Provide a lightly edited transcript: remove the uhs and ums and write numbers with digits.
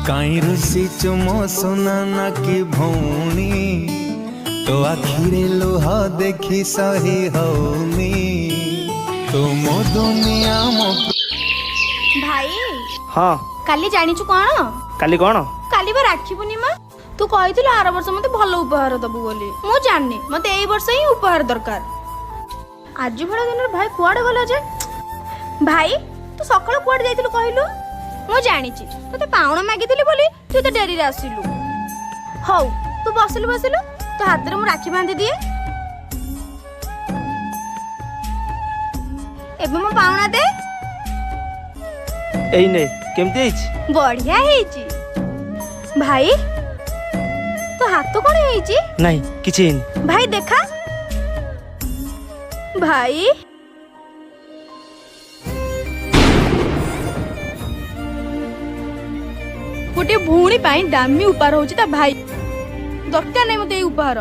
काई रुसी चुमो सुना ना की भौणी तो आखिरे लुह देखी सही हौनी तुम दुनिया मो भाई हाँ काली जानिछु कौन काली कौन काली बा राखी पूर्णिमा तू कहिथिलु आर वर्ष मते भलो उपहार दबु बोली मु जाननी मते एई वर्ष ही उपहार दरकार आज भड़ा दिन भाई कुआडे गला जे भाई तू सकाळ कुआडे जाइथिलु कहिलु मु जानिछि तते पाउण मागिथिलि बोली तू तो डेरी रे आसिलु हौ तू बसिलु तो हाथ रे मु राखी बांधी दिए एबे मो पाउणा दे एई ने केमती आइछि बढ़िया हेची भाई तो हाथ कौन हेची नहीं किछि नहीं भाई देखा भाई गोटे भूणी पाई दामी उपहार होची ता भाई दरकार नहीं मते उपहार